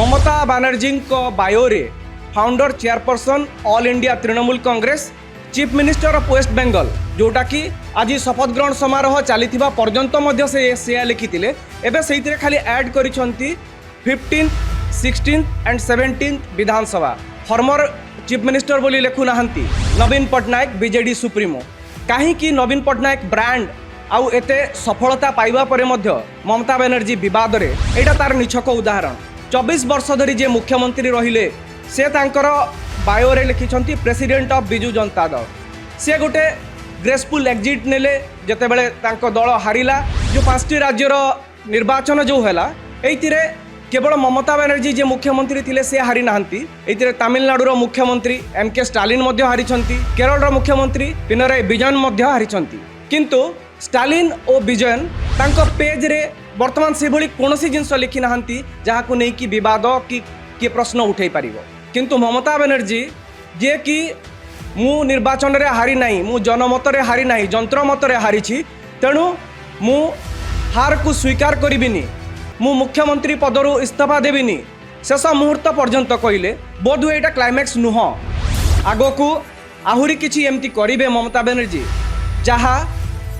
ममता बानर्जी बायोरे founder chairperson all India Trinamool Congress chief minister of West Bengal जोटा कि आज शपथ ग्रहण समारोह चली पर्यंत से लिखी एवं से खाली ऐड कर 15th, 16th and 17th Vidhan Sabha former chief minister बोली लिखुना नवीन पट्टनायक बीजेडी सुप्रीमो कहीं नवीन पट्टनायक ब्रांड आउ एते सफलता पाइबा परे मध्य ममता बनर्जी विवाद रे एटा तार निछक उदाहरण 24 वर्ष धरी जे मुख्यमंत्री रहिले से तांकर बायो रे लिखिछंती प्रेसिडेंट ऑफ बिजू जनता दल से गोटे ग्रेसफुल एग्जिट नेले जते बेले तांको दल हारिला जो 5टी राज्यर निर्वाचन जो हैला एइतिरे केवल ममता बनर्जी जे मुख्यमंत्री थिले से हारि नाहंती एइतिरे तमिलनाडु मुख्यमंत्री एमके स्टालिन मध्य हारिछंती केरल मुख्यमंत्री पिनराई विजयन मध्य हारिछंती किंतु स्टालिन और विजयन तांको पेज रे वर्तमान से भली कोनोसी जिंस लिखि नाहंती जहाकु नै कि विवाद कि प्रश्न उठै पारिबो किंतु ममता बनर्जी जे कि मु निर्वाचन रे हारि नाही मु जनमत रे हारि नाही जंत्र मत रे हारिछि तेणु मु हार को स्वीकार करिबिनी मु मुख्यमंत्री पदरु इस्तीफा देबिनी शेष मुहूर्त पर्यंत कहले बोधहुए एटा क्लाइमैक्स नुह आगो को आहुरी किछि एमती करिवे ममता बनर्जी जहा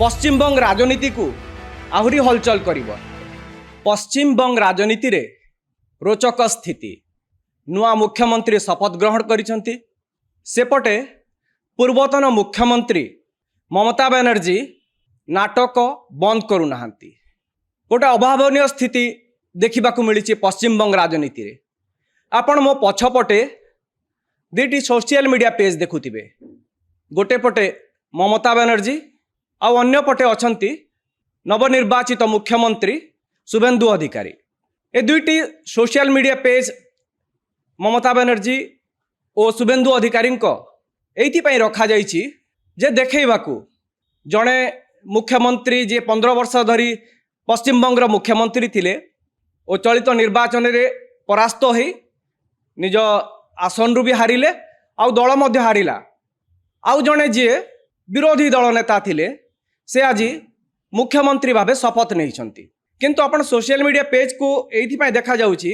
पश्चिमबंग राजनीति को आहुरी हलचल करिवो पश्चिमबंग राजनीति रे रोचक स्थिति नुआ मुख्यमंत्री शपथ ग्रहण करिसंती सेपटे पूर्वतन मुख्यमंत्री ममता बनर्जी नाटक बंद करू नाहंती गोटे अभावनीय स्थिति देखा मिली पश्चिमबंग राजनीति रे आपण मो पछपटे दुईटी सोशल मीडिया पेज देखुथिबे गोटे पटे ममता बनर्जी आउ अन्य पटे अछंती नवनिर्वाचित मुख्यमंत्री शुभेन्दु अधिकारी ए दुईटी social media page Mamata Banerjee और शुभेन्दु अधिकारी एइथिपाई रखा जाइछि जे देखैबाकू जड़े मुख्यमंत्री जे 15 वर्ष धरी पश्चिमबंग मुख्यमंत्री थिले और चलित निर्वाचन रे परास्त हो निज आसन रु भी हारिले आउ दल मध्य हारिला आउ जड़े जे विरोधी दल नेता थिले से आज मुख्यमंत्री भावे शपथ नहीं किंतु आपण सोशल मीडिया पेज को एइथिपाई देखा जाउछि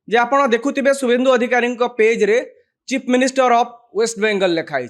जे आपण देखुथिबे शुभेन्दु अधिकारी पेज रे chief minister of West Bengal लिखाई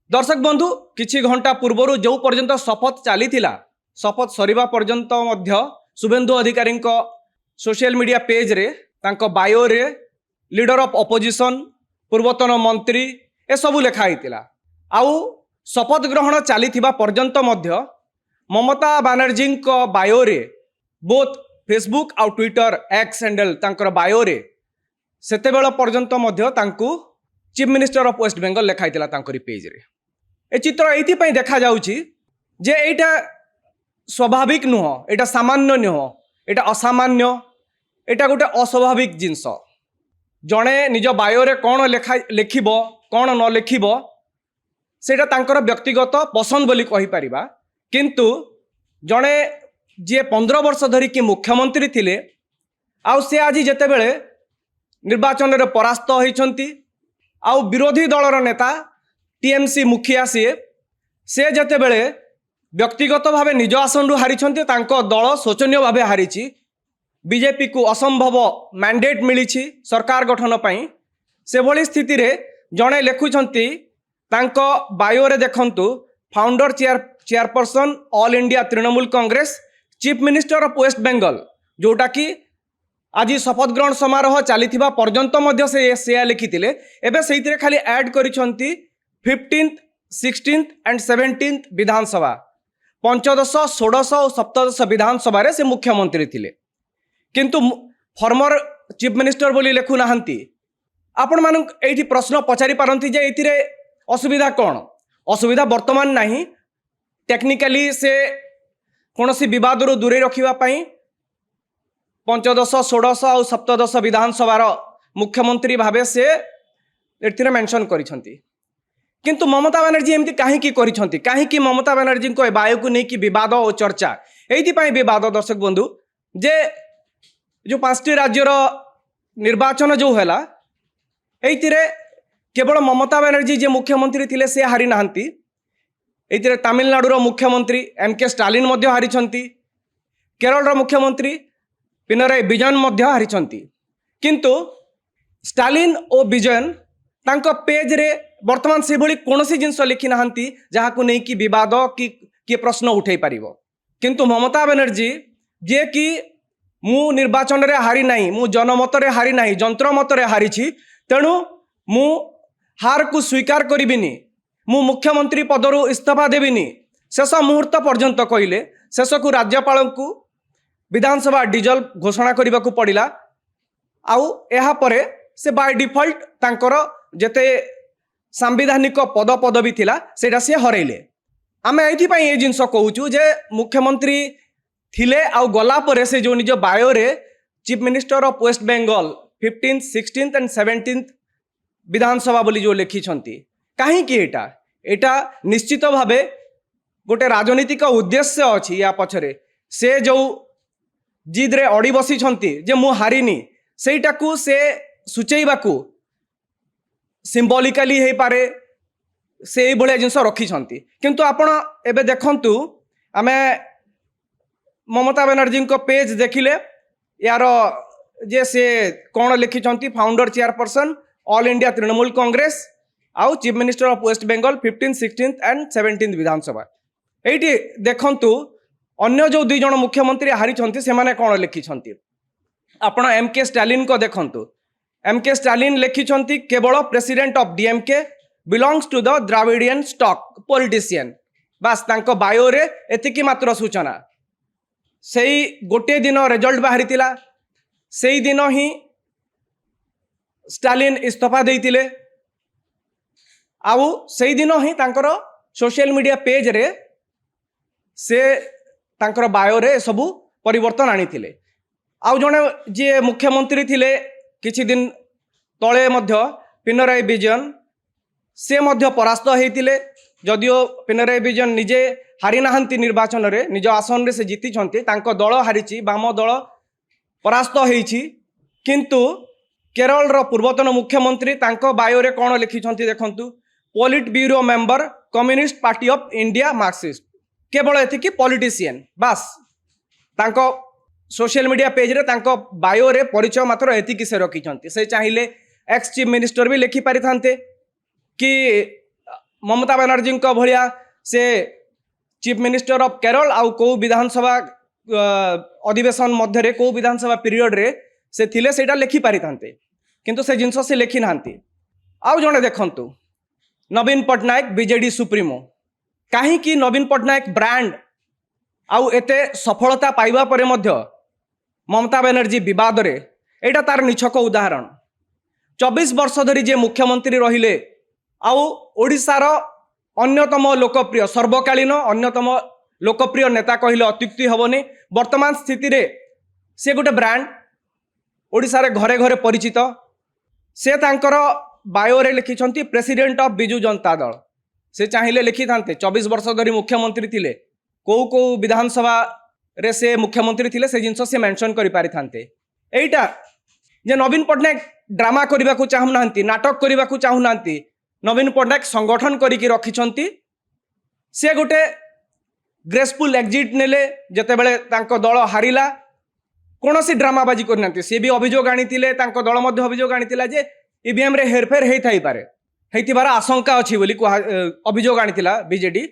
दर्शक बंधु किछि घंटा पूर्व जो पर्यंत शपथ चली शपथ सरिबा पर्यंत मध्य शुभेन्दु अधिकारी सोशल मीडिया पेज रे तांको बायो रे लीडर ऑफ अपोजिशन पूर्वतन मंत्री ए सबु लिखाई आउ शपथ ग्रहण चली पर्यंत मध्य ममता बानर्जी बायो रे बोथ फेसबुक आउ ट्विटर एक्स हैंडल तांकर बायो रे सेतेबेल पर्यंत मध्य तांकु chief minister of West Bengal लिखाई तांकरी पेज रे ए चित्र एइथिपाई देखा जाउछि जे एइटा स्वाभाविक नुह एटा सामान्य नुह एटा असामान्य एटा गोटे अस्वाभाविक जिनस जड़े निज बायो रे कौन लिखिबो कौन न लिखिबो सेटा तांकर व्यक्तिगत पसंद बोली कहि परिबा किंतु जड़े जे 15 वर्ष धरी कि मुख्यमंत्री थिले आउ से आज जेते बेले निर्वाचन रे परास्त होइछंती आउ विरोधी दलर नेता टीएमसी मुखिया से जेते बेले व्यक्तिगत भावे निज आसन रु हारिछंती तांको दल शोचनीय भावे हारिछि बीजेपी को असंभव मैंडेट मिली सरकार गठन पई से भली स्थिति रे जणे लेखुछंती तांको बायो रे देखंतु founder chairperson all India Trinamool Congress chief minister of West Bengal जोटा कि आज शपथ ग्रहण समारोह चली पर्यंत से लिखी एवं से खाली ऐड कर 15th, 16th एंड 17th विधानसभा 15, 16 और 17 विधानसभा से मुख्यमंत्री थिले किंतु फॉर्मर चीफ मिनिस्टर बोली लिखुना आपण मान ये प्रश्न पचारि पारती जे ये असुविधा कौन असुविधा वर्तमान नहीं टेक्निकली से कौन बद दूरे रखापी 15, 16 और 17 विधानसभार मुख्यमंत्री भावे से एथिरे मेंशन करिसंती किंतु ममता बनर्जी एमती कहीं ममता बनर्जी को बायो को लेकिन विवाद और चर्चा ये विवाद दर्शक बंधु जे जो 5टी राज्यर निर्वाचन जो है ये केवल ममता बनर्जी जे मुख्यमंत्री थिले से हारि नाहंती एथिरे तमिलनाडु मुख्यमंत्री एमके स्टालिन मध्य हारिछंती केरल मुख्यमंत्री पिनराई विजयन मध्य हारिछंती किंतु स्टालिन और विजयन तांको पेज रे वर्तमान से भली कोनोसी जिंस लिखि नाहंती जहाकु नै कि विवाद कि प्रश्न उठै पारिबो किंतु ममता बनर्जी जे कि मु निर्वाचन रे हारी नाही मु जनमत रे हारी नाही जंत्र मत रे हारी छी तेणु मु हार को स्वीकार करिबिनी मु मुख्यमंत्री पदरु इस्तीफा देबिनी शेष मुहूर्त पर्यंत कहले शेष को राज्यपाल को विधानसभा डिजल्व घोषणा करने को पड़ा आउ यहाँ पर से बाय डिफॉल्ट तांकर जेते सांविधानिक पद पदवी थिला सेटा से हरैले आमे एथिपाई ए जिनस कहूचु जे मुख्यमंत्री थिले आउ गला परे से जो निज बायो रे chief minister of West Bengal 15th 16th and 17th विधानसभा बोली जो लिखी कहीं एटा निश्चित भावे गोटे राजनीतिक उद्देश्य अच्छी या पछरे से जो जिद रे अड़ी बसी जे मु हारिनी सेटाकू से सूचेबाकू सिंबॉलिकली हो पारे से भाया जिनस रखी किंतु आपण एबे देखंतु आमे ममता बनर्जी को पेज देखिले यार जे से कौन लिखि founder chairperson all India Trinamool Congress आउ chief minister of West Bengal 15th 16th and 17th विधानसभा एटी देखंतु अन्य जो दुई जन मुख्यमंत्री हारी से माने कौन लिखि आपण एमके स्टालिन को देखंतु एमके स्टालिन लिखि केवल president of DMK belongs to the Dravidian stock politician बास तांको बायो रे एतिकी मात्र सूचना से गोटे दिन रिजल्ट बाहरी से दिन ही स्टालिन इस्तीफा देइतिले आउ से दिन ही तांकर सोशल मीडिया पेज रे से तांकर बायो रे सबू परिवर्तन आनी आउ जने जे मुख्यमंत्री थिले किछि दिन तले मध्य पिनराई विजयन से मध्य परास्त होइतिले जदियो पिनराई विजयन निजे हारी नाहंती निर्वाचन रे निज आसन रे से जीति तांको दल हारिची बाम दल परास्त होइछि किंतु केरल रो पूर्वतन मुख्यमंत्री तांको बायो रे कोन लिखिछंती देखंतु politburo member communist party of India marxist केवल एथिकी पॉलिटिशियन बास तांको सोशल मीडिया पेज रे तांको बायो रे परिचय मात्र एथिकी से रखिछंती से चाहिले एक्स चीफ मिनिस्टर भी लिखि पारि थांते कि ममता बनर्जी को भलिया से चीफ मिनिस्टर ऑफ केरल आउ को विधानसभा अधिवेशन मध्य को विधानसभा पीरियड रे से थिले सेटा लिखि पारि थांते किंतु से जिनस से लिखि नांती आउ जने देखंतु नवीन पटनायक बीजेडी सुप्रीमो कहीं कि नवीन पटनायक ब्रांड आउ एते सफलता पाइबा परे मध्य ममता बनर्जी विवाद रे एटा तार निछक उदाहरण 24 वर्ष धरी जे मुख्यमंत्री रहिले आउ ओडिशार अन्यतम लोकप्रिय सर्वकालीन अन्यतम लोकप्रिय नेता कहले अत्युक्ति हेनी वर्तमान स्थिति रे से गोटे ब्रांड ओडिशा रे घरे घरे परिचित से तांकर बायो रे लिखिछंती प्रेसिडेंट ऑफ बिजू जनता दल से चाहिले लिखि थांते 24 वर्ष धरी मुख्यमंत्री थिले को विधानसभा रे से मुख्यमंत्री थिले से जिनस से मेंशन करि पारि थांते एइटा जे नवीन पटनायक ड्रामा करबा को चाहू नांती नाटक करबा को चाहू नांती नवीन पटनायक संगठन करिकि रखिछंती से गोटे ग्रेसफुल एग्जिट नेले जते बेले तांको दल हारिला कोनोसी ड्रामाबाजी करनांती से भी अभियोग आनीतिले तांको दल मध्य अभियोग आनीतिला जे ईवीएम रे हेरफेर हेई थाई पारे हेतिबार आशंका अछि बोली अभियोग आनीतिला बीजेडी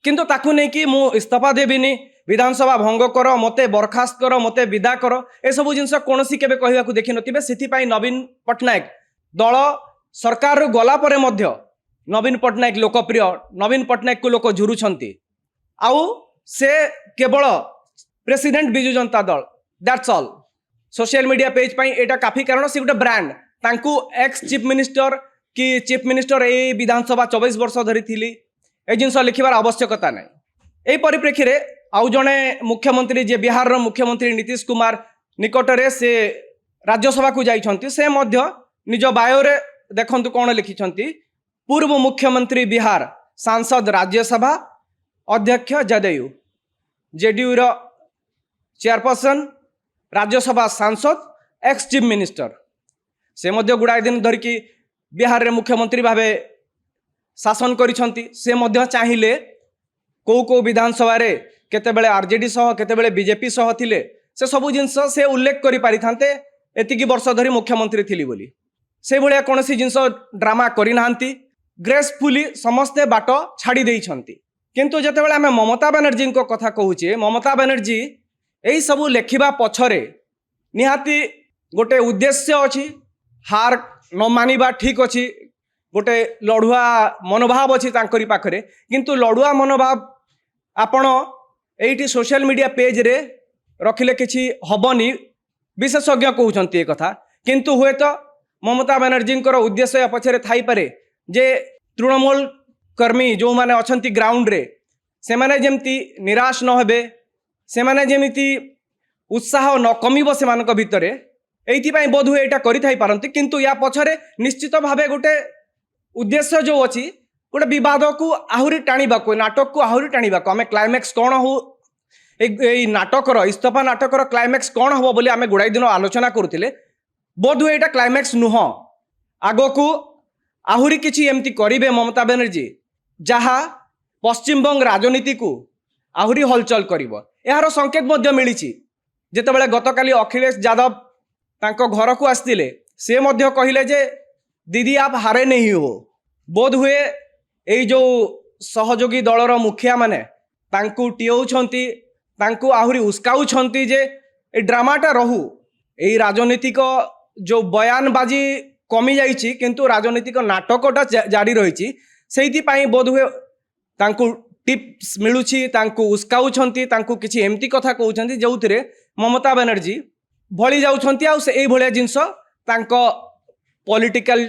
किंतु ताकू नै कि मु इस्तीफा देबिनी विधानसभा भंग कर मते बरखास्त कर मते विदा कर ए सब जिनस कोनोसी केबे कहबा को देखि नथिबे सेथि पई नवीन पटनायक दल सरकार रो गला परे मध्य नवीन पटनायक लोकप्रिय नवीन पटनायक को लोक झुरुछंती आउ से केवल president Biju Janata Dal that's all social media page पई एटा काफी कारण से गोटे ब्रांड तांकू एक्स चीफ मिनिस्टर कि चीफ मिनिस्टर ए विधानसभा 24 वर्ष धरी थिली ए जिनस लिखिबार आवश्यकता नै एई परिप्रेक्षी रे आउ जने मुख्यमंत्री जे बिहार रो मुख्यमंत्री नीतीश कुमार निकटरे से राज्यसभा को जाइछंती से मध्य निज बायो रे देखंतु कोन लिखिछंती पूर्व मुख्यमंत्री बिहार सांसद राज्यसभा अध्यक्ष जदयू जेडीयू रो चेयरपर्सन राज्यसभा सांसद एक्स चीफ मिनिस्टर से मध्य गुड़ाए दिन धरिकी बिहार रे मुख्यमंत्री भावे शासन करिछंती से मध्य चाहिले को विधानसभा रे केतेबेले आरजेडी सह केतेबेले बीजेपी सह थिले से सबु जिनस से उल्लेख करि पारि थांते एतिकी वर्ष धरी मुख्यमंत्री थिली बोली से भाया कौन जिनस ड्रामा करना ग्रेसफुली समस्ते बाट छाड़ी देइछंती किंतु जेतेबेले आमे ममता बनर्जी कथा कहूचे ममता बनर्जी यही सबू लेखिबा पछरे निहाती गोटे उद्देश्य अछि हार न मानिबा ठीक अछि गोटे लड़ुआ मनोभाव अछि तांकरी पाखरे किंतु लड़ुआ मनोभाव आपण एइटी सोशल मीडिया पेज रे रखिले किछि हबनी विशेषज्ञ कहउछंती ए कथा किंतु हुए तो ममता बनर्जी उद्देश्य या पछरे थाई पारे जे तृणमूल कर्मी जो माने अछंती ग्राउंड रे से माने जेमती निराश न हेबे से माने जेमिति उत्साह न कमिबो से मानक भितरे एइथिपाई बोध हुए एटा करि थाई पारंती किंतु या पछरे निश्चित भावे गोटे उद्देश्य जो अछि गोटे बद को आहुरी टाणीबा नाटक को आहुरी टाणीबा आम क्लाइमैक्स कौन हो नाटकर इस्तफा नाटकर क्लाइमैक्स कौन हम बोली आम गुड़ाई दिन आलोचना करुले बोध हुए यहाँ क्लाइमैक्स नुह आग को आहुरी किछि एमती करिवे ममता बनर्जी जहाँ पश्चिमबंग राजनीति को आहुरी हलचल करिवो यार संकेत मध्य मिली जेतेबेले गतकाली अखिलेश यादव तांको घर को आसतिले से मध्य कहिले जे दीदी आप हारे नहीं हो बोध हुए यही जो सहयोगी दलर मुखिया माने तांकु टियौछंती तांकु आहुरी उस्काउछंती जे ए ड्रामाटा रहू यही राजनीतिक जो बयानबाजी कमी जाइछि किंतु राजनीतिक नाटकटा जारी रही से बोध हुए तांकु टिप्स मिलुछि तांकु उस्काउछंती तांकु किछि एमती कथा कहउछंती जोउथिरे ममता बनर्जी भली जाउछंती आ से एई भलिया जिंस तांको पॉलिटिकल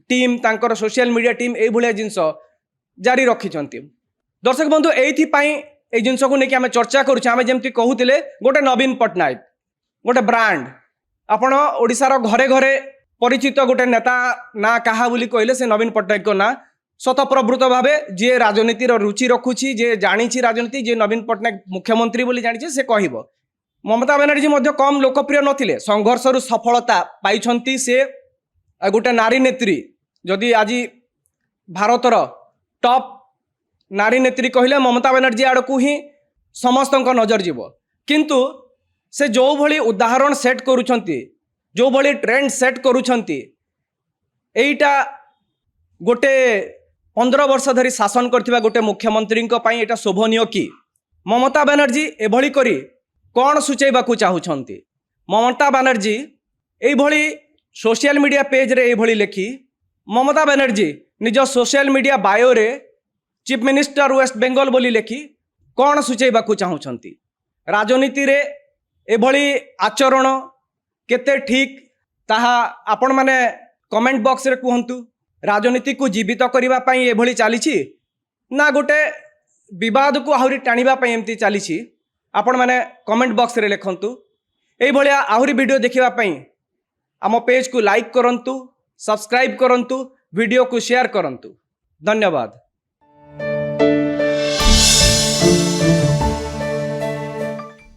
टीम तांकर सोशल मीडिया टीम एई भलिया जिंस जारी रखिछंती दर्शक बंधु एइथि पई ए जिंस को नेकी आमे चर्चा करूछ आमे जेमती कहूतिले गोटे नवीन पटनायक गोटे ब्रांड आपण ओडिसार घरे घरे परिचित गोटे नेता ना कहा बोली कहले से नवीन पटनायक ना स्वतःप्रवृत्त भावे जे राजनीतिर रुचि रखुछि जे जानिछि राजनीति जे नवीन पटनायक मुख्यमंत्री बोली जानिछि से कहबो ममता बनर्जी मध्य कम लोकप्रिय नथिले संघर्षरु सफलता पाइछंती से गोटे नारी नेत्री जदि आज भारतर टॉप नारी नेत्री कहले ममता बनर्जी आड़कू ही समस्त नजर जीव किंतु से जो भली उदाहरण सेट करुछंती जो भली ट्रेंड सेट करुछंती एइटा गोटे 15 वर्ष धरी शासन करथिबा गोटे मुख्यमंत्री एटा शोभनीय कि ममता बनर्जी एभली करी कौन सूचैबाकू चाहुछंती ममता बनर्जी एभली सोशल मीडिया पेज रे एभली लेखि ममता बनर्जी निज सोशल मीडिया बायो रे चीफ मिनिस्टर वेस्ट बेंगल बोली लेखि कौन सूचैबाकू चाहुछंती राजनीति रे एभली आचरण केते ठीक ताहा आपण माने कमेंट बॉक्स रे कहंतु राजनीति को जीवित करबा पई एभली चलीछि ना गोटे विवाद को आहुरी टाणीबा पई एमती चलीछि आपण माने कमेंट बॉक्स रे लिखंतु एई भलिया आहुरी वीडियो देखिबा पई आम पेज को लाइक करंतु सब्सक्राइब करंतु वीडियो को शेयर करंतु धन्यवाद।